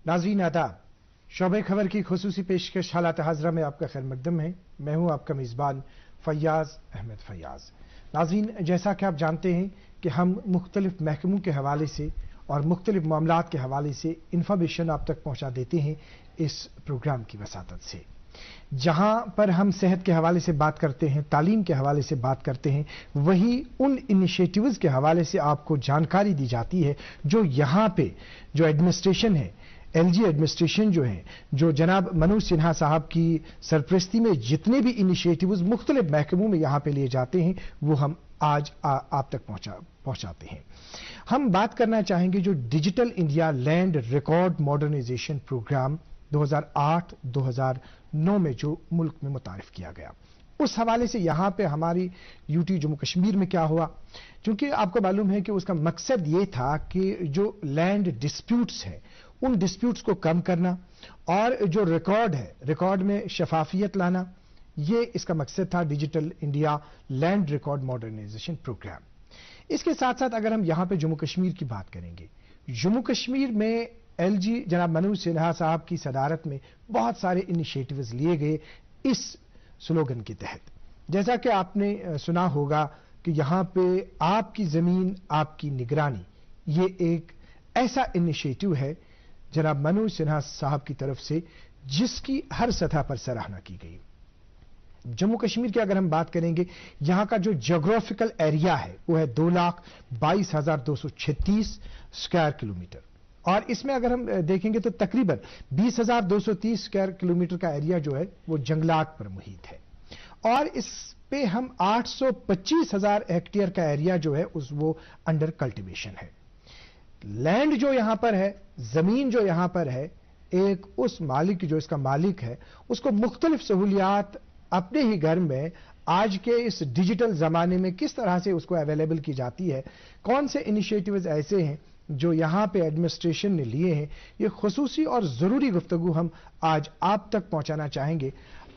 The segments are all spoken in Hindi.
नाज़रीन आदाब, शोबे खबर की खुसूसी पेशकश हालात हाज़रा में आपका खैर मकदम है। मैं हूं आपका मेज़बान फैयाज़ अहमद फैयाज़। नाज़रीन, जैसा कि आप जानते हैं कि हम मुख्तलिफ महकमों के हवाले से और मुख्तलिफ मामलात के हवाले से इंफॉर्मेशन आप तक पहुँचा देते हैं इस प्रोग्राम की वसातत से। जहां पर हम सेहत के हवाले से बात करते हैं, तालीम के हवाले से बात करते हैं, वही उन इनिशिएटिव्स के हवाले से आपको जानकारी दी जाती है जो यहां पे जो एडमिनिस्ट्रेशन है, एलजी एडमिनिस्ट्रेशन जो है, जो जनाब मनोज सिन्हा साहब की सरपरस्ती में जितने भी इनिशिएटिव्स मुख्तलिफ महकमों में यहां पे लिए जाते हैं वो हम आज आप तक पहुंचाते हैं। हम बात करना चाहेंगे जो digital India land record modernisation programme 2008-2009 में जो मुल्क में मुतारिफ किया गया, उस हवाले से यहां पे हमारी यूटी जम्मू कश्मीर में क्या हुआ। क्योंकि आपको मालूम है कि उसका मकसद ये था कि जो लैंड डिस्प्यूट्स है उन डिस्प्यूट्स को कम करना और जो रिकॉर्ड है, रिकॉर्ड में शफाफियत लाना, ये इसका मकसद था digital India land record modernisation programme. इसके साथ साथ अगर हम यहां पे जम्मू कश्मीर की बात करेंगे, जम्मू कश्मीर में एलजी जनाब मनोज सिन्हा साहब की सदारत में बहुत सारे इनिशिएटिव्स लिए गए इस स्लोगन के तहत। जैसा कि आपने सुना होगा कि यहां पे आपकी जमीन आपकी निगरानी, ये एक ऐसा इनिशिएटिव है जनाब मनोज सिन्हा साहब की तरफ से जिसकी हर सतह पर सराहना की गई। जम्मू कश्मीर की अगर हम बात करेंगे, यहां का जो जियोग्राफिकल एरिया है वो है 2,22,236 स्क्वायर किलोमीटर और इसमें अगर हम देखेंगे तो तकरीबन 20,230 स्क्वायर किलोमीटर का एरिया जो है वो जंगलात पर मुहित है और इस पे हम 825,000 हेक्टेयर का एरिया जो है वो अंडर कल्टीवेशन है। लैंड जो यहां पर है, जमीन जो यहां पर है, एक उस मालिक जो इसका मालिक है उसको मुख्तलिफ सहूलियात अपने ही घर में आज के इस डिजिटल जमाने में किस तरह से उसको अवेलेबल की जाती है, कौन से इनिशिएटिव्स ऐसे हैं जो यहां पे एडमिनिस्ट्रेशन ने लिए हैं, ये खुसूसी और जरूरी गुफ्तगू हम आज आप तक पहुंचाना चाहेंगे।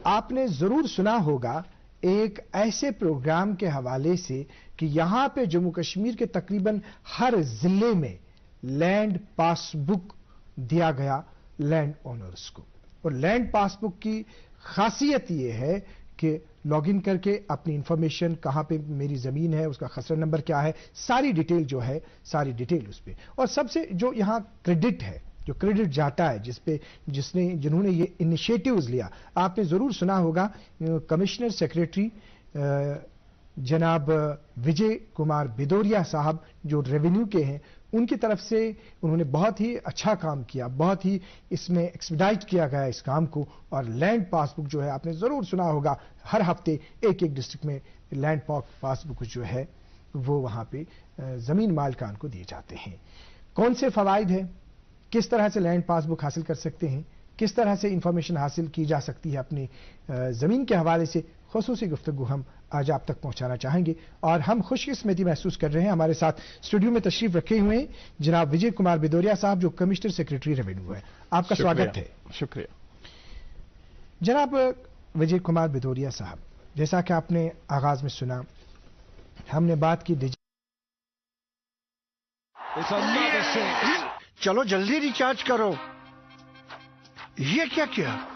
आपने जरूर सुना होगा एक ऐसे प्रोग्राम के हवाले से कि यहां पे जम्मू कश्मीर के तकरीबन हर जिले में लैंड पासबुक दिया गया लैंड ओनर्स को। और लैंड पासबुक की खासियत यह है कि लॉगिन करके अपनी इंफॉर्मेशन, कहां पे मेरी जमीन है, उसका खसरा नंबर क्या है, सारी डिटेल जो है, सारी डिटेल उस पे। और सबसे जो यहां क्रेडिट है, जो क्रेडिट जाता है जिन्होंने ये इनिशिएटिव्स लिया, आपने जरूर सुना होगा कमिश्नर सेक्रेटरी जनाब विजय कुमार बिदोरिया साहब जो रेवेन्यू के हैं, उनकी तरफ से उन्होंने बहुत ही अच्छा काम किया, बहुत ही इसमें एक्सपीडाइट किया गया इस काम को। और लैंड पासबुक जो है आपने जरूर सुना होगा, हर हफ्ते एक एक डिस्ट्रिक्ट में लैंड पासबुक जो है वो वहां पे जमीन मालिकान को दिए जाते हैं। कौन से फवाइद है, किस तरह से लैंड पासबुक हासिल कर सकते हैं, किस तरह से इंफॉर्मेशन हासिल की जा सकती है अपनी जमीन के हवाले से, खुसूसी गुफ्तगू हम आज आप तक पहुंचाना चाहेंगे। और हम खुशकिस्मती महसूस कर रहे हैं, हमारे साथ स्टूडियो में तशरीफ रखे हुए हैं जनाब विजय कुमार बिदोरिया साहब जो कमिश्नर सेक्रेटरी रेवेन्यू है। आपका स्वागत है। शुक्रिया जनाब विजय कुमार बिदोरिया साहब, जैसा कि आपने आगाज में सुना, हमने बात की चलो जल्दी रिचार्ज करो। ये क्या किया?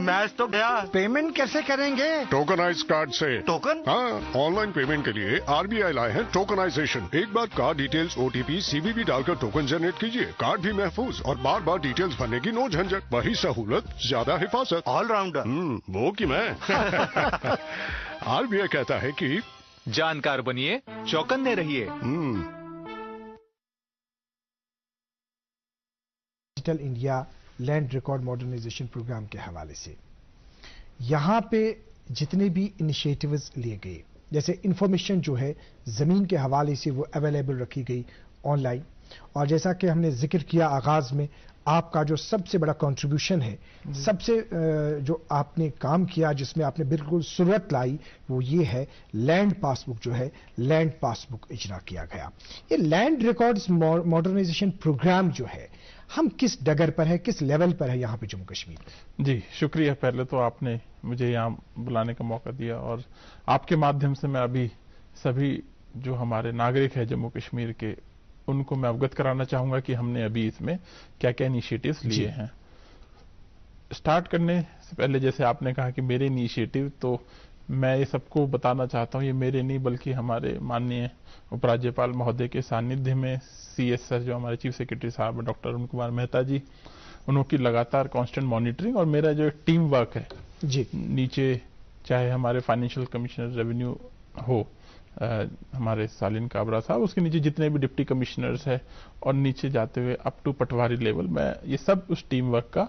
मैच तो गया। पेमेंट कैसे करेंगे? टोकनाइज कार्ड से। टोकन? हाँ, ऑनलाइन पेमेंट के लिए आरबीआई लाए हैं टोकनाइजेशन। एक बार कार्ड डिटेल्स, ओटीपी, सीवीवी डालकर टोकन जनरेट कीजिए। कार्ड भी महफूज और बार बार डिटेल्स भरने की नो झंझट। वही सहूलत, ज्यादा हिफाजत। ऑलराउंडर। वो कि मैं आरबीआई कहता है कि जानकार बनिए, चौकन्ने रहिए। Digital India land record modernisation programme के हवाले से यहां पे जितने भी इनिशिएटिव्स लिए गए, जैसे इंफॉर्मेशन जो है जमीन के हवाले से वो अवेलेबल रखी गई ऑनलाइन, और जैसा कि हमने जिक्र किया आगाज में, आपका जो सबसे बड़ा कंट्रीब्यूशन है, सबसे जो आपने काम किया जिसमें आपने बिल्कुल सूरत लाई, वो ये है लैंड पासबुक जो है, लैंड पासबुक इजरा किया गया। ये लैंड रिकॉर्ड्स मॉडर्नाइजेशन प्रोग्राम जो है, हम किस डगर पर है, किस लेवल पर है यहां पे जम्मू कश्मीर? जी शुक्रिया। पहले तो आपने मुझे यहां बुलाने का मौका दिया और आपके माध्यम से मैं अभी सभी जो हमारे नागरिक हैं जम्मू कश्मीर के, उनको मैं अवगत कराना चाहूंगा कि हमने अभी इसमें क्या क्या इनिशिएटिव्स लिए हैं। स्टार्ट करने से पहले जैसे आपने कहा कि मेरे इनिशिएटिव, तो मैं ये सबको बताना चाहता हूँ, ये मेरे नहीं बल्कि हमारे माननीय उपराज्यपाल महोदय के सानिध्य में CS सर, जो हमारे चीफ सेक्रेटरी साहब डॉक्टर अरुण कुमार मेहता जी, उनकी लगातार कांस्टेंट मॉनिटरिंग और मेरा जो टीम वर्क है जी, नीचे चाहे हमारे फाइनेंशियल कमिश्नर रेवेन्यू हो हमारे सालिन काबरा साहब, उसके नीचे जितने भी डिप्टी कमिश्नर्स हैं और नीचे जाते हुए अप टू पटवारी लेवल में, ये सब उस टीम वर्क का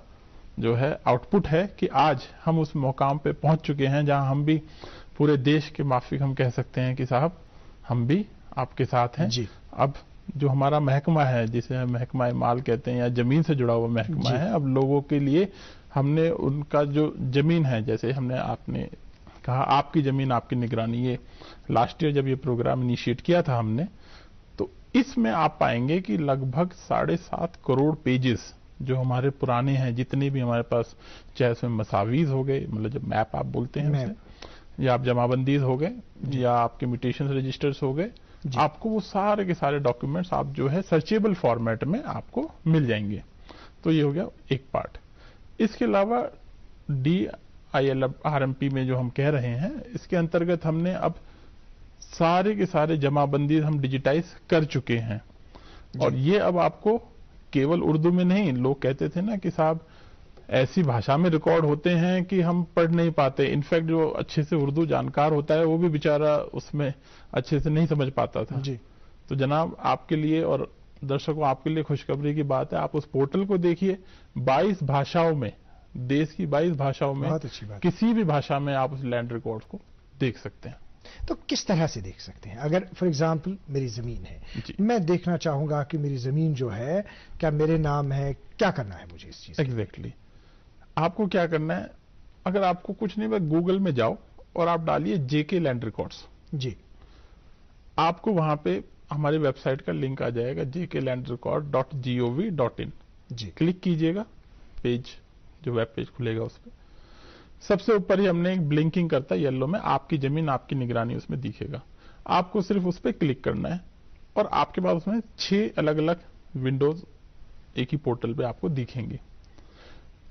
जो है आउटपुट है कि आज हम उस मुकाम पे पहुंच चुके हैं जहां हम भी पूरे देश के माफिक हम कह सकते हैं कि साहब हम भी आपके साथ हैं जी। अब जो हमारा महकमा है, जिसे हम महकमा माल कहते हैं या जमीन से जुड़ा हुआ महकमा है, अब लोगों के लिए हमने उनका जो जमीन है, जैसे हमने आपने कहा आपकी जमीन आपकी निगरानी, ये लास्ट ईयर जब ये प्रोग्राम इनिशिएट किया था हमने, तो इसमें आप पाएंगे कि लगभग 7.5 करोड़ पेजेस जो हमारे पुराने हैं, जितने भी हमारे पास, चाहे उसमें मसावीज हो गए, मतलब जब मैप आप बोलते हैं उसे, या आप जमाबंदीज हो गए या आपके म्यूटेशन रजिस्टर्स हो गए, आपको वो सारे के सारे डॉक्यूमेंट्स आप जो है सर्चेबल फॉर्मेट में आपको मिल जाएंगे। तो ये हो गया एक पार्ट। इसके अलावा DILRMP में जो हम कह रहे हैं, इसके अंतर्गत हमने अब सारे के सारे जमाबंदी हम डिजिटाइज कर चुके हैं और ये अब आपको केवल उर्दू में नहीं, लोग कहते थे ना कि साहब ऐसी भाषा में रिकॉर्ड होते हैं कि हम पढ़ नहीं पाते, इनफैक्ट जो अच्छे से उर्दू जानकार होता है वो भी बेचारा उसमें अच्छे से नहीं समझ पाता था जी। तो जनाब आपके लिए और दर्शकों आपके लिए खुशखबरी की बात है, आप उस पोर्टल को देखिए, 22 भाषाओं में, देश की 22 भाषाओं में, बहुत अच्छी बात, किसी भी भाषा में आप उस लैंड रिकॉर्ड को देख सकते हैं। तो किस तरह से देख सकते हैं? अगर फॉर एग्जांपल मेरी जमीन है, मैं देखना चाहूंगा कि मेरी जमीन जो है क्या मेरे नाम है, क्या करना है मुझे इस चीज? एग्जैक्टली आपको क्या करना है, अगर आपको कुछ नहीं, बस गूगल में जाओ और आप डालिए JK लैंड रिकॉर्ड्स जी, आपको वहां पे हमारी वेबसाइट का लिंक आ जाएगा jklandrecord.gov.in जी। क्लिक कीजिएगा, पेज जो वेब पेज खुलेगा उस पर सबसे ऊपर ही हमने एक ब्लिंकिंग करता है येलो में, आपकी जमीन आपकी निगरानी उसमें दिखेगा। आपको सिर्फ उस पर क्लिक करना है और आपके पास उसमें 6 अलग अलग विंडोज एक ही पोर्टल पे आपको दिखेंगे।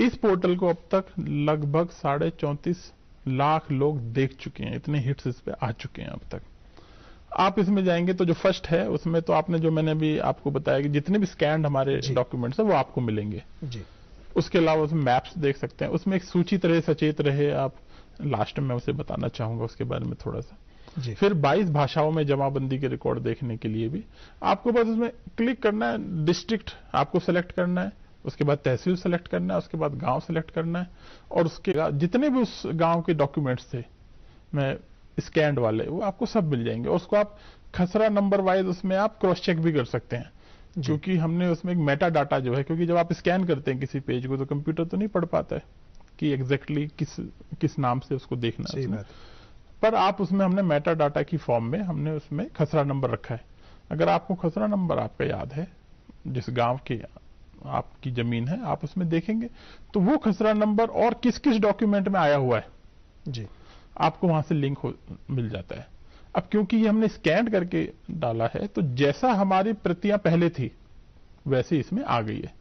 इस पोर्टल को अब तक लगभग 34.5 लाख लोग देख चुके हैं, इतने हिट्स इस पे आ चुके हैं अब तक। आप इसमें जाएंगे तो जो फर्स्ट है उसमें तो आपने जो मैंने भी आपको बताया कि जितने भी स्कैन्ड हमारे डॉक्यूमेंट्स है वो आपको मिलेंगे जी। उसके अलावा उसमें मैप्स देख सकते हैं, उसमें एक सूची तरह सचेत रहे आप, लास्ट में उसे बताना चाहूंगा उसके बारे में थोड़ा सा जी। फिर 22 भाषाओं में जमाबंदी के रिकॉर्ड देखने के लिए भी आपको बस उसमें क्लिक करना है, डिस्ट्रिक्ट आपको सेलेक्ट करना है, उसके बाद तहसील सेलेक्ट करना है, उसके बाद गांव सेलेक्ट करना है और उसके जितने भी उस गांव के डॉक्यूमेंट्स थे मैं स्कैंड वाले वो आपको सब मिल जाएंगे और उसको आप खसरा नंबर वाइज उसमें आप क्रॉस चेक भी कर सकते हैं क्योंकि हमने उसमें एक मेटा डाटा जो है, क्योंकि जब आप स्कैन करते हैं किसी पेज को तो कंप्यूटर तो नहीं पढ़ पाता है कि एग्जैक्टली किस नाम से उसको देखना है उसमें। पर आप उसमें हमने मेटा डाटा की फॉर्म में हमने उसमें खसरा नंबर रखा है। अगर आपको खसरा नंबर आपका याद है, जिस गांव की आपकी जमीन है आप उसमें देखेंगे तो वो खसरा नंबर और किस किस डॉक्यूमेंट में आया हुआ है जी, आपको वहां से लिंक मिल जाता है। अब क्योंकि ये हमने स्कैन करके डाला है तो जैसा हमारी प्रतियां पहले थी वैसे इसमें आ गई है।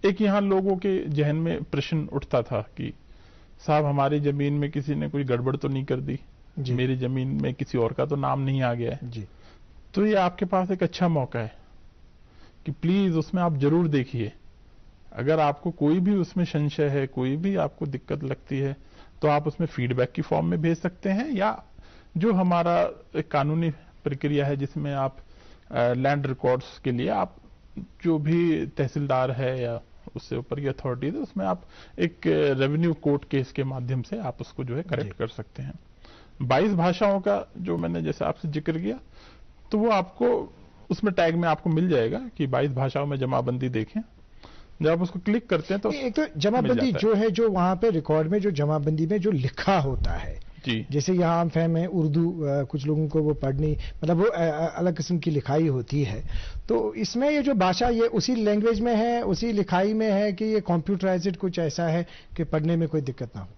एक यहां लोगों के जहन में प्रश्न उठता था कि साहब हमारी जमीन में किसी ने कोई गड़बड़ तो नहीं कर दी, मेरी जमीन में किसी और का तो नाम नहीं आ गया है जी। तो ये आपके पास एक अच्छा मौका है कि प्लीज उसमें आप जरूर देखिए। अगर आपको कोई भी उसमें संशय है, कोई भी आपको दिक्कत लगती है तो आप उसमें फीडबैक की फॉर्म में भेज सकते हैं या जो हमारा एक कानूनी प्रक्रिया है जिसमें आप लैंड रिकॉर्ड्स के लिए आप जो भी तहसीलदार है या उससे ऊपर की अथॉरिटी है उसमें आप एक रेवेन्यू कोर्ट केस के माध्यम से आप उसको जो है करेक्ट कर सकते हैं। 22 भाषाओं का जो मैंने जैसे आपसे जिक्र किया तो वो आपको उसमें टैग में आपको मिल जाएगा कि 22 भाषाओं में जमाबंदी देखें। जब आप उसको क्लिक करते हैं तो एक तो जमाबंदी जो है, जो वहां पे रिकॉर्ड में जो जमाबंदी में जो लिखा होता है जी, जैसे यहाँ आम फहम है उर्दू, कुछ लोगों को वो पढ़नी मतलब वो अलग किस्म की लिखाई होती है, तो इसमें ये जो भाषा ये उसी लैंग्वेज में है, उसी लिखाई में है कि ये कंप्यूटराइज्ड कुछ ऐसा है कि पढ़ने में कोई दिक्कत ना हो?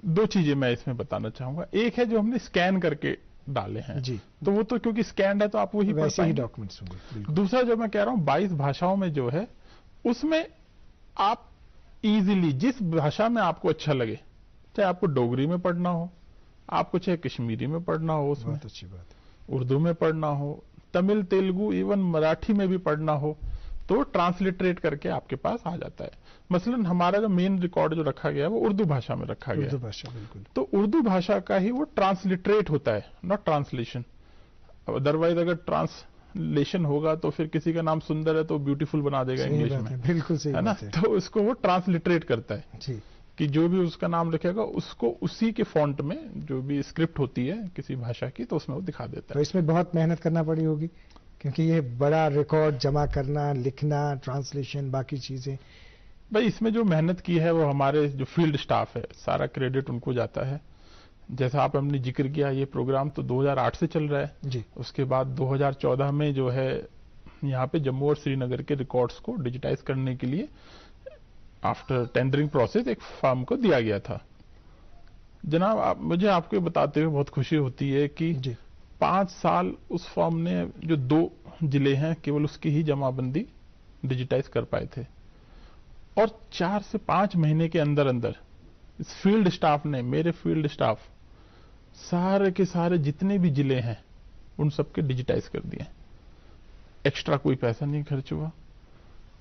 2 चीजें मैं इसमें बताना चाहूंगा। एक है जो हमने स्कैन करके डाले हैं जी। तो वो तो क्योंकि स्कैंड है तो आप वही पढ़ वैसे ही पाएंगे। डॉक्यूमेंट्स होंगे, बिल्कुल। दूसरा जो मैं कह रहा हूं 22 भाषाओं में जो है उसमें आप इजीली जिस भाषा में आपको अच्छा लगे, चाहे आपको डोगरी में पढ़ना हो, आपको चाहे कश्मीरी में पढ़ना हो, उसमें बहुत अच्छी बात है। उर्दू में पढ़ना हो, तमिल, तेलुगु, इवन मराठी में भी पढ़ना हो, तो ट्रांसलिटरेट करके आपके पास आ जाता है। मसलन हमारा जो मेन रिकॉर्ड जो रखा गया है वो उर्दू भाषा में रखा गया उर्दू है, भाषा, बिल्कुल। तो उर्दू भाषा का ही वो ट्रांसलिटरेट होता है, नॉट ट्रांसलेशन। अदरवाइज अगर ट्रांसलेशन होगा तो फिर किसी का नाम सुंदर है तो ब्यूटीफुल बना देगा सही इंग्लिश बात में, है, बिल्कुल सही है ना, बात है। तो इसको वो ट्रांसलिटरेट करता है जी। कि जो भी उसका नाम लिखेगा उसको उसी के फॉन्ट में जो भी स्क्रिप्ट होती है किसी भाषा की तो उसमें वो दिखा देता तो है। इसमें बहुत मेहनत करना पड़ी होगी, क्योंकि ये बड़ा रिकॉर्ड जमा करना, लिखना, ट्रांसलेशन, बाकी चीजें। भाई इसमें जो मेहनत की है वो हमारे जो फील्ड स्टाफ है, सारा क्रेडिट उनको जाता है। जैसा आप हमने जिक्र किया, ये प्रोग्राम तो 2008 से चल रहा है जी। उसके बाद 2014 में जो है यहाँ पे जम्मू और श्रीनगर के रिकॉर्ड्स को डिजिटाइज करने के लिए आफ्टर टेंडरिंग प्रोसेस एक फर्म को दिया गया था। जनाब मुझे आपको बताते हुए बहुत खुशी होती है कि जी। 5 साल उस फर्म ने जो 2 जिले हैं केवल उसकी ही जमाबंदी डिजिटाइज कर पाए थे, और 4 से 5 महीने के अंदर अंदर इस फील्ड स्टाफ ने, मेरे फील्ड स्टाफ सारे के सारे जितने भी जिले हैं उन सबके डिजिटाइज कर दिए। एक्स्ट्रा कोई पैसा नहीं खर्च हुआ।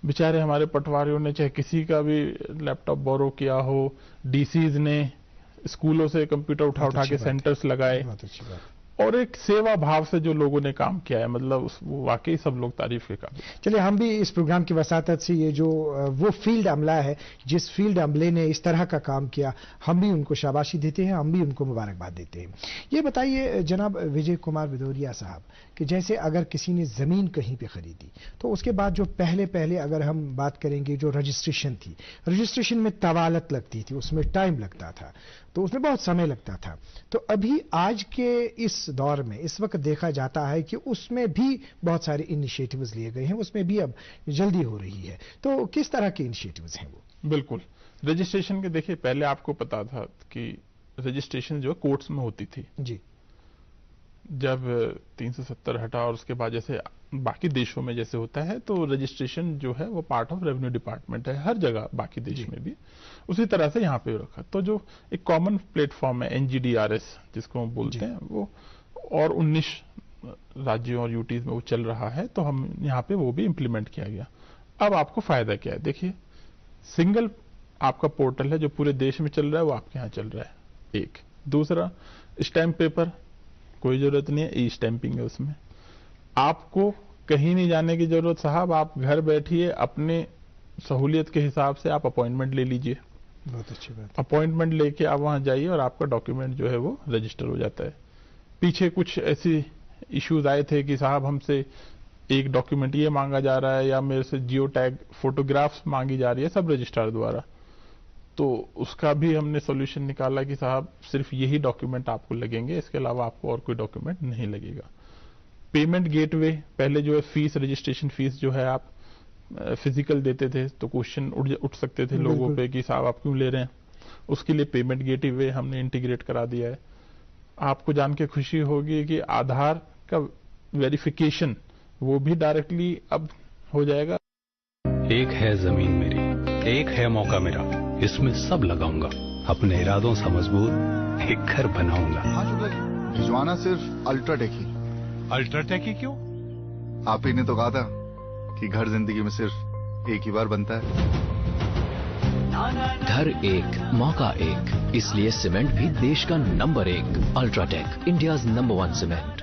बेचारे हमारे पटवारियों ने चाहे किसी का भी लैपटॉप बोरो किया हो, डीसीज ने स्कूलों से कंप्यूटर उठा उठा के सेंटर्स लगाए, बहुत अच्छी बात। और एक सेवा भाव से जो लोगों ने काम किया है, मतलब वो वाकई सब लोग तारीफ के काबिल। चलिए, हम भी इस प्रोग्राम की वसातत से ये जो वो फील्ड अमला है, जिस फील्ड अमले ने इस तरह का काम किया, हम भी उनको शाबाशी देते हैं, हम भी उनको मुबारकबाद देते हैं। ये बताइए जनाब विजय कुमार भदौरिया साहब कि जैसे अगर किसी ने जमीन कहीं पे खरीदी तो उसके बाद जो पहले अगर हम बात करेंगे जो रजिस्ट्रेशन थी, रजिस्ट्रेशन में तवालत लगती थी, उसमें टाइम लगता था, तो उसमें बहुत समय लगता था। तो अभी आज के इस दौर में इस वक्त देखा जाता है कि उसमें भी बहुत सारे इनिशिएटिव्स लिए गए हैं, उसमें भी अब जल्दी हो रही है। तो किस तरह के इनिशिएटिव्स हैं वो? बिल्कुल, रजिस्ट्रेशन के देखिए पहले आपको पता था कि रजिस्ट्रेशन जो कोर्ट्स में होती थी। जी। जब 370 हटा और उसके बाद जैसे बाकी देशों में जैसे होता है तो रजिस्ट्रेशन जो है वो पार्ट ऑफ रेवेन्यू डिपार्टमेंट है हर जगह, बाकी देश में भी उसी तरह से यहाँ पे रखा। तो जो एक कॉमन प्लेटफॉर्म है NGDRS जिसको हम बोलते हैं वो, और 19 राज्यों और यूटीज में वो चल रहा है, तो हम यहाँ पे वो भी इंप्लीमेंट किया गया। अब आपको फायदा क्या है? देखिए, सिंगल आपका पोर्टल है जो पूरे देश में चल रहा है, वो आपके यहाँ चल रहा है, एक। दूसरा, स्टैम्प पेपर कोई जरूरत नहीं है, ई स्टैंपिंग है उसमें। आपको कहीं नहीं जाने की जरूरत साहब, आप घर बैठिए अपने सहूलियत के हिसाब से आप अपॉइंटमेंट ले लीजिए। बहुत अच्छी बात। अपॉइंटमेंट लेके आप वहां जाइए और आपका डॉक्यूमेंट जो है वो रजिस्टर हो जाता है। पीछे कुछ ऐसी इश्यूज आए थे कि साहब हमसे एक डॉक्यूमेंट ये मांगा जा रहा है या मेरे से जियो टैग फोटोग्राफ्स मांगी जा रही है, सब रजिस्ट्रार द्वारा। तो उसका भी हमने सॉल्यूशन निकाला कि साहब सिर्फ यही डॉक्यूमेंट आपको लगेंगे, इसके अलावा आपको और कोई डॉक्यूमेंट नहीं लगेगा। पेमेंट गेटवे, पहले जो है फीस, रजिस्ट्रेशन फीस जो है आप फिजिकल देते थे तो क्वेश्चन उठ सकते थे लोगों पे कि साहब आप क्यों ले रहे हैं, उसके लिए पेमेंट गेटवे हमने इंटीग्रेट करा दिया है। आपको जान के खुशी होगी कि आधार का वेरिफिकेशन वो भी डायरेक्टली अब हो जाएगा। एक है जमीन मेरी, एक है मौका मेरा, इसमें सब लगाऊंगा, अपने इरादों से मजबूत एक घर बनाऊंगा। हाँ शुक्ला जी, भिजवाना सिर्फ अल्ट्राटेक ही। अल्ट्राटेक ही क्यों? आप ही ने तो कहा था कि घर जिंदगी में सिर्फ एक ही बार बनता है। घर एक, मौका एक, इसलिए सीमेंट भी देश का number 1। UltraTech, India's number 1 cement.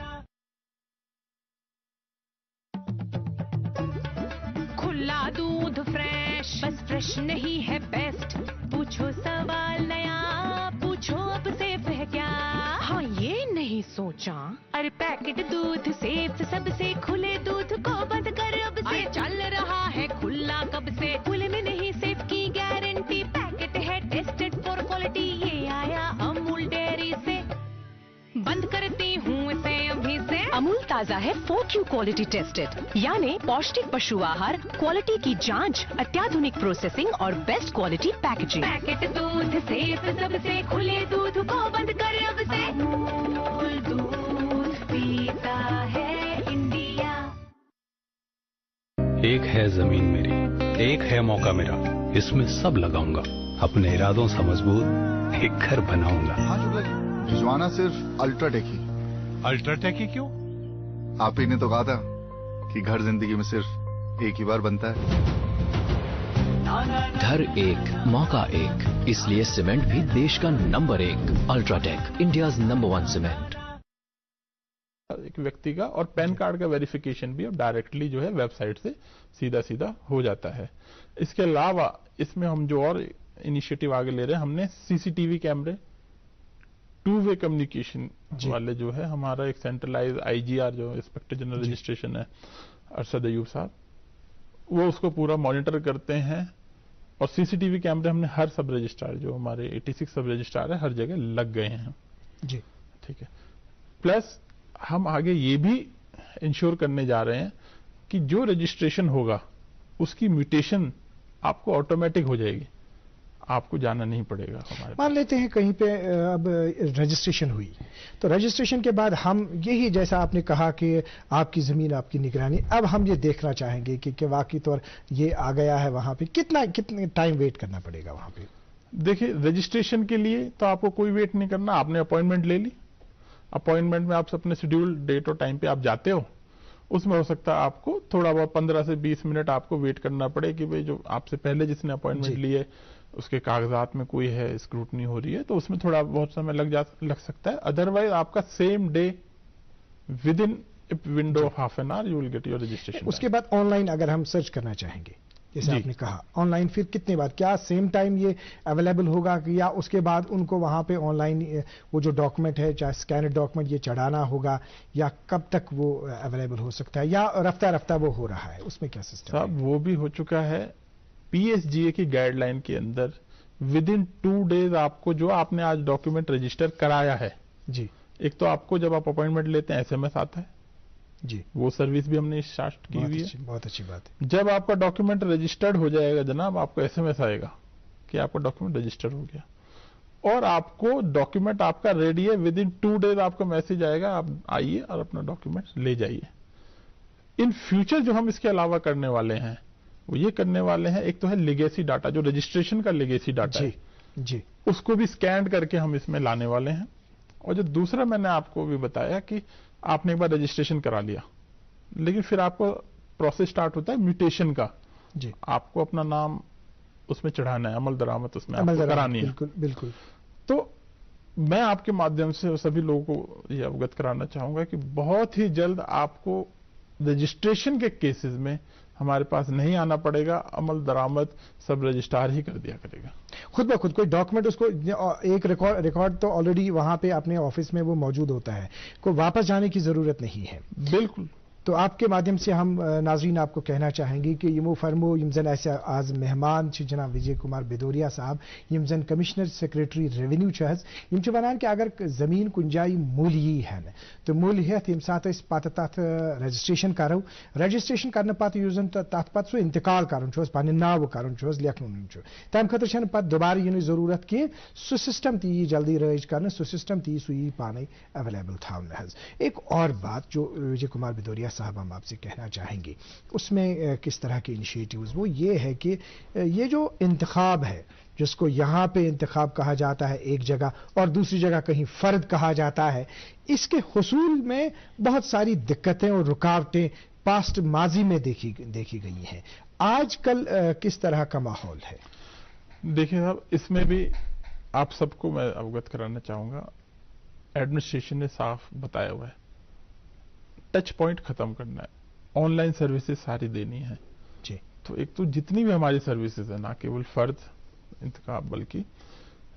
खुला दूध फ्रेश, बस फ्रेश नहीं है बेस्ट। पूछो सवाल नया, पूछो अब सेफ है क्या? हाँ ये नहीं सोचा, अरे पैकेट दूध सेफ से सबसे, खुले दूध को बंद कर अब से। चल रहा है खुला कब से, खुले में नहीं सेफ की गारंटी। पैकेट है टेस्टेड फॉर क्वालिटी, ये आया अमूल डेयरी से। बंद करती हूँ इसे अभी से। अमूल ताजा है 4Q क्वालिटी टेस्टेड, यानी पौष्टिक पशु आहार, क्वालिटी की जांच, अत्याधुनिक प्रोसेसिंग और बेस्ट क्वालिटी पैकेजिंग। पैकेट दूध सेफ सबसे, खुले दूध को बंद कर अब से। अमूल दूध। कहता है इंडिया। एक है जमीन मेरी, एक है मौका मेरा, इसमें सब लगाऊंगा, अपने इरादों से मजबूत एक घर बनाऊंगा। हाँ शुक्ला जी, भिजवाना सिर्फ अल्ट्राटेक ही। अल्ट्राटेक ही क्यों? आप ही ने तो कहा था कि घर जिंदगी में सिर्फ एक ही बार बनता है। घर एक, मौका एक, इसलिए सीमेंट भी देश का number 1। UltraTech, India's number 1 cement. एक व्यक्ति का और पैन कार्ड का वेरिफिकेशन भी अब डायरेक्टली जो है वेबसाइट से सीधा सीधा हो जाता है। इसके अलावा इसमें हम जो और इनिशिएटिव आगे ले रहे हैं, हमने सीसीटीवी कैमरे, 2 वे कम्युनिकेशन वाले जो है हमारा एक सेंट्रलाइज आईजीआर जो इंस्पेक्टर जनरल रजिस्ट्रेशन है अरशद अयूब साहब, वो उसको पूरा मॉनिटर करते हैं। और सीसीटीवी कैमरे हमने हर सब रजिस्ट्रार जो हमारे 86 सब रजिस्ट्रार है हर जगह लग गए हैं जी, ठीक है। प्लस हम आगे ये भी इंश्योर करने जा रहे हैं कि जो रजिस्ट्रेशन होगा उसकी म्यूटेशन आपको ऑटोमेटिक हो जाएगी, आपको जाना नहीं पड़ेगा। हमारे मान लेते हैं कहीं पे अब रजिस्ट्रेशन हुई, तो रजिस्ट्रेशन के बाद हम यही, जैसा आपने कहा कि आपकी जमीन आपकी निगरानी, अब हम ये देखना चाहेंगे कि वाकई तौर ये आ गया है वहां पे, कितने टाइम वेट करना पड़ेगा वहां पे? देखिए, रजिस्ट्रेशन के लिए तो आपको कोई वेट नहीं करना, आपने अपॉइंटमेंट ले ली, अपॉइंटमेंट में आप अपने शेड्यूल डेट और टाइम पे आप जाते हो, उसमें हो सकता है आपको थोड़ा बहुत 15 से 20 मिनट आपको वेट करना पड़े कि भाई जो आपसे पहले जिसने अपॉइंटमेंट ली है उसके कागजात में कोई है, स्क्रूटनी हो रही है, तो उसमें थोड़ा बहुत समय लग सकता है। अदरवाइज आपका same day with in window of half an hour you will get your registration. उसके बाद ऑनलाइन अगर हम सर्च करना चाहेंगे, जैसे आपने कहा ऑनलाइन, फिर कितने बाद, क्या सेम टाइम ये अवेलेबल होगा कि या उसके बाद उनको वहां पे ऑनलाइन वो जो डॉक्यूमेंट है, चाहे स्कैनड डॉक्यूमेंट, ये चढ़ाना होगा, या कब तक वो अवेलेबल हो सकता है, या रफ्ता रफ्ता वो हो रहा है, उसमें क्या सिस्टम है? साहब वो भी हो चुका है। पीएसजीए की गाइडलाइन के अंदर विद इन 2 डेज आपको जो आपने आज डॉक्यूमेंट रजिस्टर कराया है जी, एक तो आपको जब आप अपॉइंटमेंट लेते हैं एसएमएस आता है जी, वो सर्विस भी हमने स्टार्ट की हुई है। बहुत अच्छी बात है। जब आपका डॉक्यूमेंट रजिस्टर्ड हो जाएगा जनाब, आपको एसएमएस आएगा कि आपका डॉक्यूमेंट रजिस्टर्ड हो गया, और आपको डॉक्यूमेंट आपका रेडी है, विद इन 2 डेज आपको मैसेज आएगा, आप आइए और अपना डॉक्यूमेंट ले जाइए। इन फ्यूचर जो हम इसके अलावा करने वाले हैं वो ये करने वाले हैं, एक तो है लेगेसी डाटा, जो रजिस्ट्रेशन का लेगेसी डाटा है जी, उसको भी स्कैन करके हम इसमें लाने वाले हैं। और जो दूसरा मैंने आपको भी बताया कि आपने एक बार रजिस्ट्रेशन करा लिया, लेकिन फिर आपको प्रोसेस स्टार्ट होता है म्यूटेशन का जी, आपको अपना नाम उसमें चढ़ाना है, अमल दरामद उसमें आपको करानी है। बिल्कुल बिल्कुल। तो मैं आपके माध्यम से सभी लोगों को ये अवगत कराना चाहूंगा कि बहुत ही जल्द आपको रजिस्ट्रेशन के केसेस में हमारे पास नहीं आना पड़ेगा, अमल दरामद सब रजिस्ट्रार ही कर दिया करेगा। खुद ब खुद कोई डॉक्यूमेंट उसको एक रिकॉर्ड तो ऑलरेडी वहां पे अपने ऑफिस में वो मौजूद होता है, कोई वापस जाने की जरूरत नहीं है। बिल्कुल। तो आपके माध्यम से हम नाजरीन आपको कहना चाहेंगे कि यमो फरमो यमजन ऐसे आज मेहमान जनाब विजय कुमार भदौरिया साहब, यमजन कमिश्नर सेक्रेटरी रेवेन्यू चहज, यम वनान कि अगर जमीन कुन जाय मूल्य है तो मूल्य हेत यम साथ पत तथ रजिस्ट्रेशन करो, रजिस्ट्रेशन करने पत युस तथ पत सो इंतकाल करन पन्न नाव करन लिखन तम खतर पत दोबारा यन जरूरत कि सो सिस्टम ती जल्दी रज कर, सो सिस्टम ती सो पाने अवेलेबल था। एक और बात जो विजय कुमार भदौरिया साहब हम आपसे कहना चाहेंगे, उसमें किस तरह के इनिशिएटिव्स, वो ये है कि ये जो इंतखाब है, जिसको यहाँ पे इंतखाब कहा जाता है एक जगह और दूसरी जगह कहीं फर्द कहा जाता है, इसके हुसूल में बहुत सारी दिक्कतें और रुकावटें पास्ट माजी में देखी गई हैं। आजकल किस तरह का माहौल है? देखिए साहब, इसमें भी आप सबको मैं अवगत कराना चाहूंगा, एडमिनिस्ट्रेशन ने साफ बताया हुआ है टच पॉइंट खत्म करना है, ऑनलाइन सर्विसेज सारी देनी है जी। तो एक तो जितनी भी हमारी सर्विसेज है, ना केवल फर्द इंतखाब बल्कि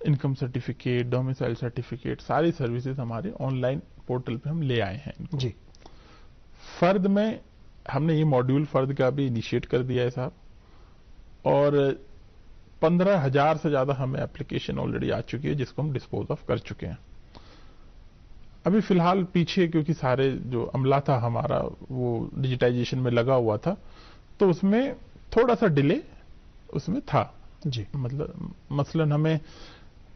इनकम सर्टिफिकेट, डोमिसाइल सर्टिफिकेट, सारी सर्विसेज हमारे ऑनलाइन पोर्टल पे हम ले आए हैं इनको। जी। फर्द में हमने ये मॉड्यूल फर्द का भी इनिशिएट कर दिया है साहब, और 15,000 से ज्यादा हमें एप्लीकेशन ऑलरेडी आ चुकी है जिसको हम डिस्पोज ऑफ कर चुके हैं। अभी फिलहाल पीछे क्योंकि सारे जो अमला था हमारा वो डिजिटाइजेशन में लगा हुआ था, तो उसमें थोड़ा सा डिले उसमें था जी। मतलब मसलन हमें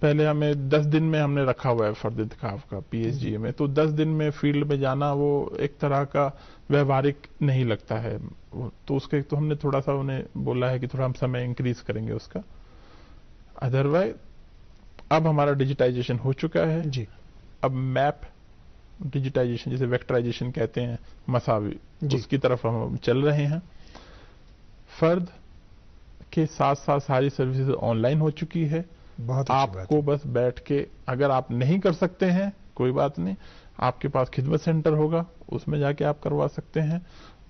पहले हमें 10 दिन में हमने रखा हुआ है फर्द इंतखाब का पीएचजी में, तो 10 दिन में फील्ड में जाना वो एक तरह का व्यवहारिक नहीं लगता है। तो उसके तो हमने थोड़ा सा उन्हें बोला है कि थोड़ा हम समय इंक्रीज करेंगे उसका। अदरवाइज अब हमारा डिजिटाइजेशन हो चुका है जी। अब मैप डिजिटाइजेशन, जिसे वेक्टराइजेशन कहते हैं, मसावी, उसकी तरफ हम चल रहे हैं। फर्द के साथ साथ सारी सर्विसेज ऑनलाइन हो चुकी है। बहुत आपको बस बैठ के, अगर आप नहीं कर सकते हैं कोई बात नहीं, आपके पास खिदमत सेंटर होगा, उसमें जाके आप करवा सकते हैं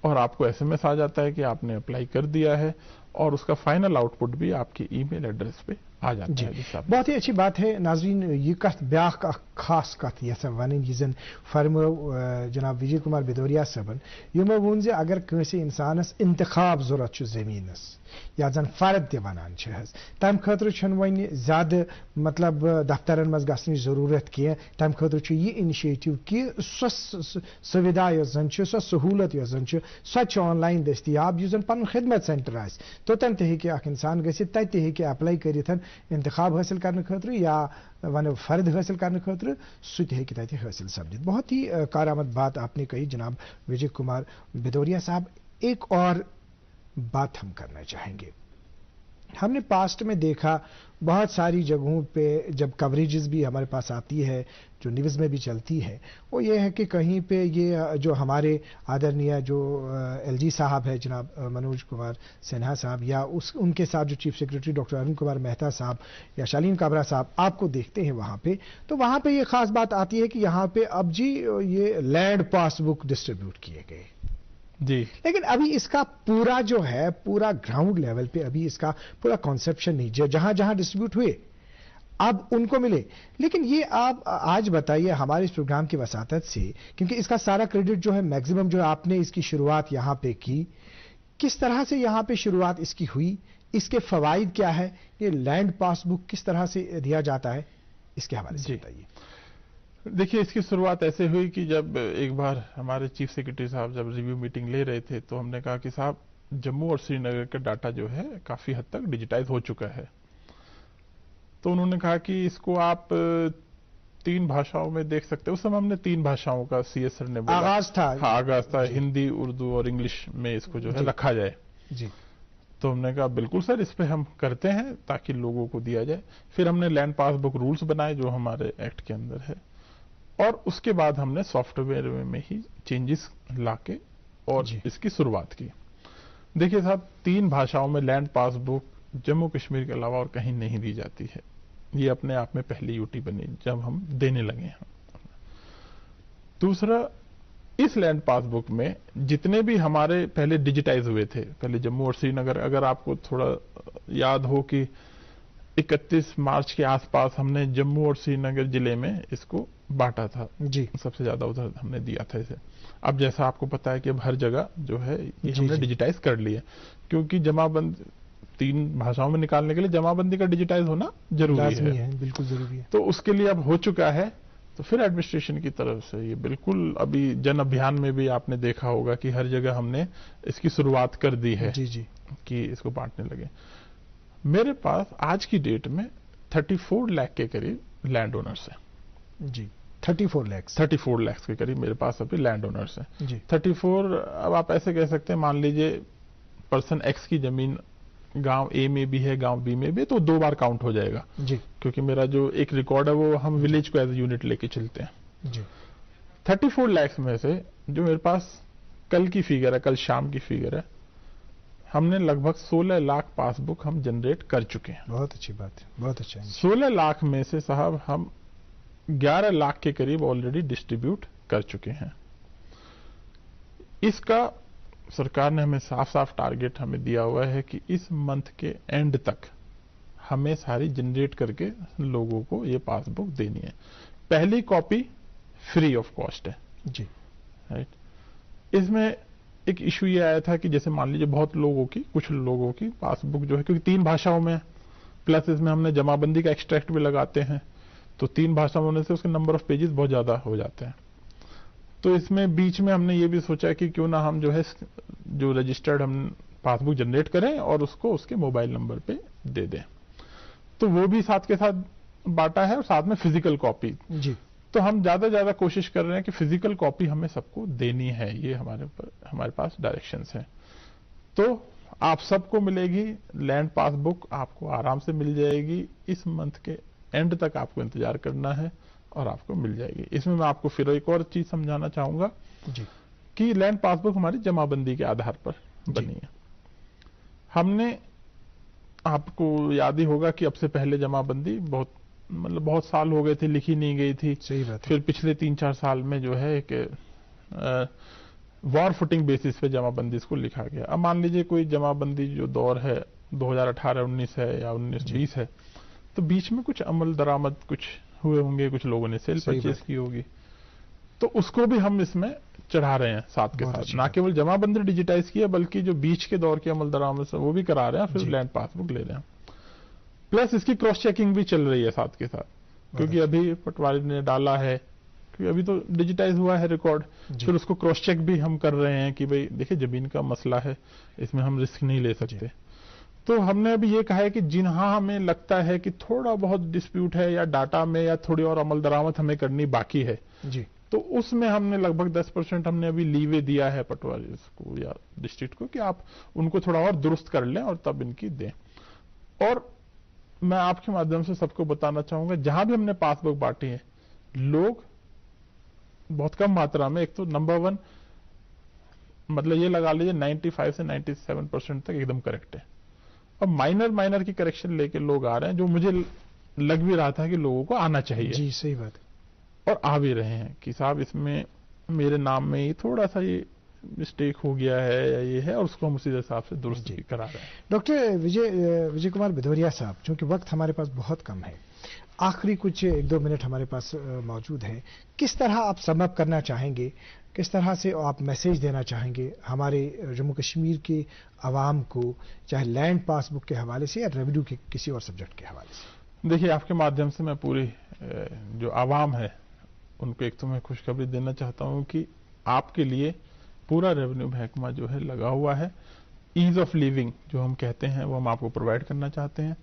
और आपको एसएमएस आ जाता है कि आपने अप्लाई कर दिया है और उसका फाइनल आउटपुट भी आपके ईमेल एड्रेस पे आ जाता है। बहुत ही अच्छी बात है नाजरीन। यह कथ ब्याख खास कथ यसा वन यह फरमो जनाब विजय कुमार बिदौरिया सबन यमो वोन जे अगर कंसे इंसानस इंतखाब जरूरत जमीनस या जन फर्द ते वनान तम खतर वन ज्यादा मतलब दफ्तरन मज गसनी जरूरत कह, तम खतर यह इनिशिएटिव कि सो सुविधा जन सो सहूलत जन सो ऑनलाइन दस्तियाब यह पन खिदमत सेंटर आस तोतन ते इंसान गसित तत हे अप्लाई कर इंतखाब हासिल करने खतर या वन फर्द हासिल करने खतर सह हासिल सपदित। बहुत ही कारामद बात आपने कही जनाब विजय कुमार बिदौरिया साहब। एक और बात हम करना चाहेंगे। हमने पास्ट में देखा बहुत सारी जगहों पे जब कवरेजेस भी हमारे पास आती है, जो न्यूज़ में भी चलती है, वो ये है कि कहीं पे ये जो हमारे आदरणीय जो एलजी साहब है जनाब मनोज कुमार सिन्हा साहब, या उनके साथ जो chief secretary doctor Arun Kumar Mehta साहब या शालीन काबरा साहब आपको देखते हैं वहाँ पे, तो वहाँ पे ये खास बात आती है कि यहाँ पे अब जी ये लैंड पासबुक डिस्ट्रीब्यूट किए गए जी। लेकिन अभी इसका पूरा जो है पूरा ग्राउंड लेवल पे अभी इसका पूरा कॉन्सेप्शन नहीं, जहां जहां डिस्ट्रीब्यूट हुए अब उनको मिले। लेकिन ये आप आज बताइए हमारे इस प्रोग्राम की वसातत से, क्योंकि इसका सारा क्रेडिट जो है मैक्सिमम जो आपने इसकी शुरुआत यहां पे की, किस तरह से यहां पे शुरुआत इसकी हुई, इसके फवाइद क्या है, ये लैंड पासबुक किस तरह से दिया जाता है, इसके हवाले से बताइए। देखिए, इसकी शुरुआत ऐसे हुई कि जब एक बार हमारे चीफ सेक्रेटरी साहब जब रिव्यू मीटिंग ले रहे थे, तो हमने कहा कि साहब जम्मू और श्रीनगर का डाटा जो है काफी हद तक डिजिटाइज हो चुका है। तो उन्होंने कहा कि इसको आप 3 भाषाओं में देख सकते हैं। उस समय हमने 3 भाषाओं का सीएस सर ने बोला, आगाज था। हाँ, आगाज था, हिंदी, उर्दू और इंग्लिश में इसको जो है रखा जाए जी। तो हमने कहा बिल्कुल सर, इस पे हम करते हैं ताकि लोगों को दिया जाए। फिर हमने लैंड पासबुक रूल्स बनाए जो हमारे एक्ट के अंदर है, और उसके बाद हमने सॉफ्टवेयर में ही चेंजेस लाके और इसकी शुरुआत की। देखिए साहब, 3 भाषाओं में लैंड पासबुक जम्मू कश्मीर के अलावा और कहीं नहीं दी जाती है। ये अपने आप में पहली यूटी बनी जब हम देने लगे हैं। दूसरा, इस लैंड पासबुक में जितने भी हमारे पहले डिजिटाइज हुए थे, पहले जम्मू और श्रीनगर, अगर आपको थोड़ा याद हो कि 31 मार्च के आसपास हमने जम्मू और श्रीनगर जिले में इसको बांटा था जी, सबसे ज्यादा उधर हमने दिया था इसे। अब जैसा आपको पता है कि अब हर जगह जो है ये हमने डिजिटाइज कर लिया, क्योंकि जमाबंदी 3 भाषाओं में निकालने के लिए जमाबंदी का डिजिटाइज होना जरूरी है, बिल्कुल जरूरी है। तो उसके लिए अब हो चुका है। तो फिर एडमिनिस्ट्रेशन की तरफ से ये बिल्कुल, अभी जन अभियान में भी आपने देखा होगा कि हर जगह हमने इसकी शुरुआत कर दी है जी जी, कि इसको बांटने लगे। मेरे पास आज की डेट में 34 लाख के करीब लैंड ओनर्स हैं जी। 34 लाख के करीब मेरे पास अभी लैंड ओनर्स हैं जी। 34, अब आप ऐसे कह सकते हैं, मान लीजिए पर्सन एक्स की जमीन गांव ए में भी है, गांव बी में भी, तो 2 बार काउंट हो जाएगा जी, क्योंकि मेरा जो एक रिकॉर्ड है वो हम विलेज को एज ए यूनिट लेके चलते हैं जी। 34 लाख में से जो मेरे पास कल की फिगर है, कल शाम की फिगर है, हमने लगभग 16 लाख पासबुक हम जनरेट कर चुके हैं। बहुत अच्छी बात है, बहुत अच्छा है। 16 लाख में से साहब हम 11 लाख के करीब ऑलरेडी डिस्ट्रीब्यूट कर चुके हैं। इसका सरकार ने हमें साफ साफ टारगेट हमें दिया हुआ है कि इस मंथ के एंड तक हमें सारी जनरेट करके लोगों को ये पासबुक देनी है। पहली कॉपी फ्री ऑफ कॉस्ट है जी, राइट। इसमें एक इशू ये आया था कि जैसे मान लीजिए बहुत लोगों की, कुछ लोगों की पासबुक जो है, क्योंकि 3 भाषाओं में, प्लस इसमें हमने जमाबंदी का एक्सट्रैक्ट भी लगाते हैं, तो 3 भाषा होने से उसके नंबर ऑफ पेजेस बहुत ज्यादा हो जाते हैं। तो इसमें बीच में हमने ये भी सोचा कि क्यों ना हम जो है जो रजिस्टर्ड हम पासबुक जनरेट करें और उसको उसके मोबाइल नंबर पे दे दें। तो वो भी साथ के साथ बांटा है और साथ में फिजिकल कॉपी। जी। तो हम ज्यादा से ज्यादा कोशिश कर रहे हैं कि फिजिकल कॉपी हमें सबको देनी है, ये हमारे पास डायरेक्शंस हैं। तो आप सबको मिलेगी लैंड पासबुक, आपको आराम से मिल जाएगी। इस मंथ के एंड तक आपको इंतजार करना है और आपको मिल जाएगी। इसमें मैं आपको फिर एक और चीज समझाना चाहूंगा कि लैंड पासबुक हमारी जमाबंदी के आधार पर बनी है। हमने, आपको याद ही होगा कि अब से पहले जमाबंदी बहुत साल हो गए थे, लिखी नहीं गई थी। सही बात है। फिर पिछले 3-4 साल में जो है एक वॉर फुटिंग बेसिस पे जमाबंदी इसको लिखा गया। अब मान लीजिए कोई जमाबंदी जो दौर है 2018-19 है या 19-20 है, तो बीच में कुछ अमल दरामद कुछ हुए होंगे, कुछ लोगों ने सेल परचेज की होगी, तो उसको भी हम इसमें चढ़ा रहे हैं साथ के साथ। ना केवल जमाबंदी डिजिटाइज की है, बल्कि जो बीच के दौर के अमल दरामद वो भी करा रहे हैं, फिर लैंड पासबुक ले रहे हैं। प्लस इसकी क्रॉस चेकिंग भी चल रही है साथ के साथ, क्योंकि अभी पटवारी ने डाला है, क्योंकि अभी तो डिजिटाइज हुआ है रिकॉर्ड, फिर उसको क्रॉस चेक भी हम कर रहे हैं कि भाई देखिए जमीन का मसला है, इसमें हम रिस्क नहीं ले सकते। तो हमने अभी ये कहा है कि जिन्हां हमें लगता है कि थोड़ा बहुत डिस्प्यूट है या डाटा में या थोड़ी और अमल दरामद हमें करनी बाकी है जी, तो उसमें हमने लगभग 10% हमने अभी लीवे दिया है पटवारी को या डिस्ट्रिक्ट को कि आप उनको थोड़ा और दुरुस्त कर लें और तब इनकी दें। और मैं आपके माध्यम से सबको बताना चाहूंगा, जहां भी हमने पासबुक बांटी है, लोग बहुत कम मात्रा में, एक तो नंबर 1 मतलब ये लगा लीजिए 95 से 97% तक एकदम करेक्ट है। अब माइनर की करेक्शन लेके लोग आ रहे हैं, जो मुझे लग भी रहा था कि लोगों को आना चाहिए। जी सही बात है। और आ भी रहे हैं कि साहब इसमें मेरे नाम में ही थोड़ा सा ये मिस्टेक हो गया है या ये है, और उसको हम उसी हिसाब से दुरुस्त भी करा रहे हैं। डॉक्टर विजय कुमार भदौरिया साहब, चूंकि वक्त हमारे पास बहुत कम है, आखिरी कुछ 1-2 मिनट हमारे पास मौजूद है, किस तरह आप समअप करना चाहेंगे, किस तरह से आप मैसेज देना चाहेंगे हमारे जम्मू कश्मीर के आवाम को, चाहे लैंड पासबुक के हवाले से या रेवेन्यू के किसी और सब्जेक्ट के हवाले से? देखिए, आपके माध्यम से मैं पूरी जो आवाम है उनको एक तो मैं खुशखबरी देना चाहता हूं कि आपके लिए पूरा रेवेन्यू महकमा जो है लगा हुआ है। ईज ऑफ लिविंग जो हम कहते हैं वो हम आपको प्रोवाइड करना चाहते हैं।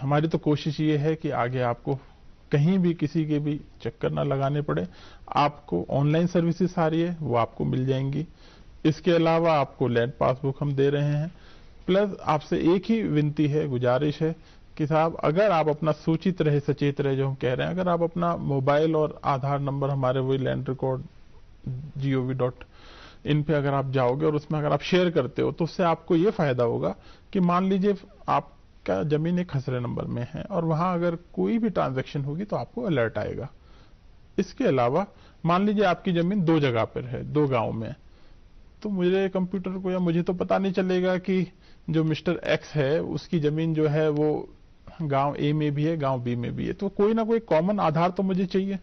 हमारी तो कोशिश ये है कि आगे आपको कहीं भी किसी के भी चक्कर ना लगाने पड़े। आपको ऑनलाइन सर्विसेज सारी है वो आपको मिल जाएंगी। इसके अलावा आपको लैंड पासबुक हम दे रहे हैं। प्लस आपसे एक ही विनती है, गुजारिश है कि साहब अगर आप अपना सूचित रहे, सचेत रहे जो हम कह रहे हैं, अगर आप अपना मोबाइल और आधार नंबर हमारे वही लैंड रिकॉर्ड gov.in पे अगर आप जाओगे और उसमें अगर आप शेयर करते हो तो उससे आपको ये फायदा होगा कि मान लीजिए आपका जमीन एक खसरे नंबर में है और वहां अगर कोई भी ट्रांजैक्शन होगी तो आपको अलर्ट आएगा। इसके अलावा मान लीजिए आपकी जमीन 2 जगह पर है, 2 गांव में, तो मुझे कंप्यूटर को या मुझे तो पता नहीं चलेगा कि जो मिस्टर एक्स है उसकी जमीन जो है वो गांव ए में भी है, गांव बी में भी है, तो कोई ना कोई कॉमन आधार तो मुझे चाहिए।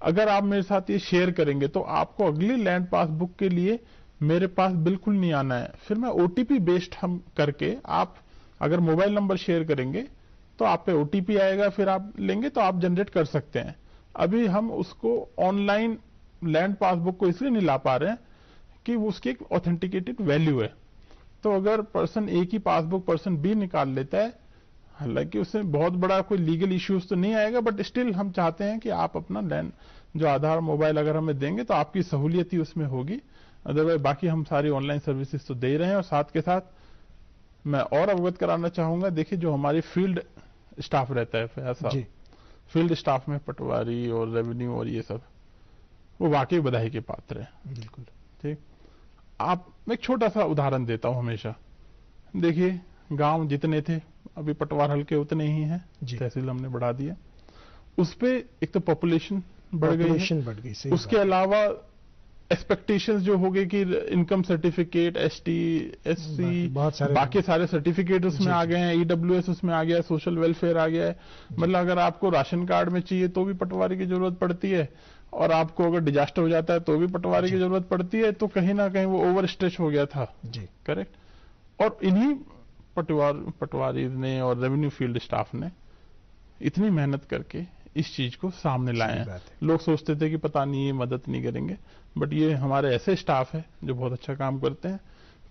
अगर आप मेरे साथ ये शेयर करेंगे तो आपको अगली लैंड पासबुक के लिए मेरे पास बिल्कुल नहीं आना है। फिर मैं ओटीपी बेस्ड हम करके, आप अगर मोबाइल नंबर शेयर करेंगे तो आप पे ओटीपी आएगा, फिर आप लेंगे तो आप जनरेट कर सकते हैं। अभी हम उसको ऑनलाइन लैंड पासबुक को इसलिए नहीं ला पा रहे हैं कि वो उसकी एक ऑथेंटिकेटेड वैल्यू है। तो अगर पर्सन ए की पासबुक पर्सन बी निकाल लेता है, हालांकि उसमें बहुत बड़ा कोई लीगल इश्यूज तो नहीं आएगा, बट स्टिल हम चाहते हैं कि आप अपना लैंड जो आधार मोबाइल अगर हमें देंगे तो आपकी सहूलियत ही उसमें होगी। अदरवाइज बाकी हम सारी ऑनलाइन सर्विसेज तो दे रहे हैं। और साथ के साथ मैं और अवगत कराना चाहूंगा, देखिए जो हमारी फील्ड स्टाफ रहता है फैयाज साहब, फील्ड स्टाफ में पटवारी और रेवेन्यू और ये सब, वो वाकई बधाई के पात्र है। बिल्कुल ठीक। आप मैं एक छोटा सा उदाहरण देता हूं हमेशा। देखिए गांव जितने थे अभी पटवार हल्के उतने ही हैं, तहसील हमने बढ़ा दिया, उस पे एक तो पॉपुलेशन बढ़ गई, उसके अलावा एक्सपेक्टेशंस जो हो गए कि इनकम सर्टिफिकेट, एसटी, एससी, बाकी सारे सर्टिफिकेट उसमें आ गए हैं, ईडब्ल्यूएस उसमें आ गया है, सोशल वेलफेयर आ गया है। मतलब अगर आपको राशन कार्ड में चाहिए तो भी पटवारी की जरूरत पड़ती है, और आपको अगर डिजास्टर हो जाता है तो भी पटवारी की जरूरत पड़ती है। तो कहीं ना कहीं वो ओवर स्ट्रेच हो गया था। करेक्ट। और इन्हीं पटवारी ने और रेवेन्यू फील्ड स्टाफ ने इतनी मेहनत करके इस चीज को सामने लाए हैं। लोग सोचते थे कि पता नहीं ये मदद नहीं करेंगे, बट ये हमारे ऐसे स्टाफ है जो बहुत अच्छा काम करते हैं।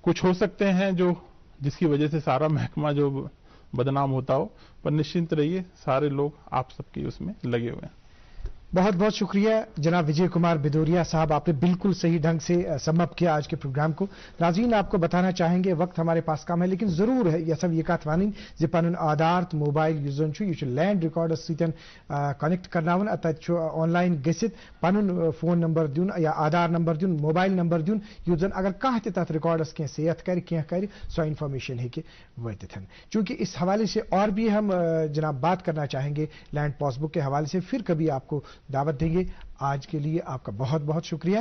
कुछ हो सकते हैं जो जिसकी वजह से सारा महकमा जो बदनाम होता हो, पर निश्चिंत रहिए, सारे लोग आप सबके उसमें लगे हुए हैं। बहुत बहुत शुक्रिया जनाब विजय कुमार भदौरिया साहब, आपने बिल्कुल सही ढंग से समअप किया आज के प्रोग्राम को। नाज़रीन, आपको बताना चाहेंगे वक्त हमारे पास कम है, लेकिन जरूर है यह सब ये कथवानी जे पन आधार तो मोबाइल यूजन यह लैंड रिकॉर्डस सतन कनेक्ट करनावन, ऑनलाइन गसित पन फोन नंबर दिन या आधार नंबर दिन, मोबाइल नंबर दिन, युत जन अगर कह तथ रिकॉर्डस कह सेहत कर सो इन्फॉर्मेशन हे वतिथन। चूंकि इस हवाले से और भी हम जनाब बात करना चाहेंगे लैंड पासबुक के हवाले से, फिर कभी आपको दावत देंगे। आज के लिए आपका बहुत बहुत शुक्रिया।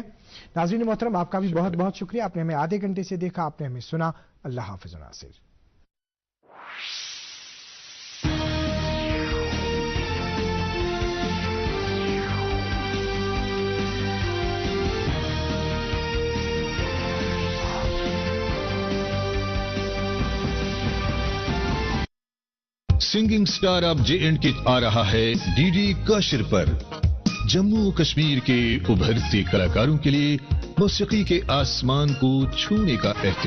नाज़रीन मोहतरम, आपका भी बहुत बहुत शुक्रिया, आपने हमें आधे घंटे से देखा, आपने हमें सुना। अल्लाह हाफिज़ व नासिर। सिंगिंग स्टार ऑफ J&K आ रहा है डीडी काशिर पर। जम्मू कश्मीर के उभरते कलाकारों के लिए मौसीकी के आसमान को छूने का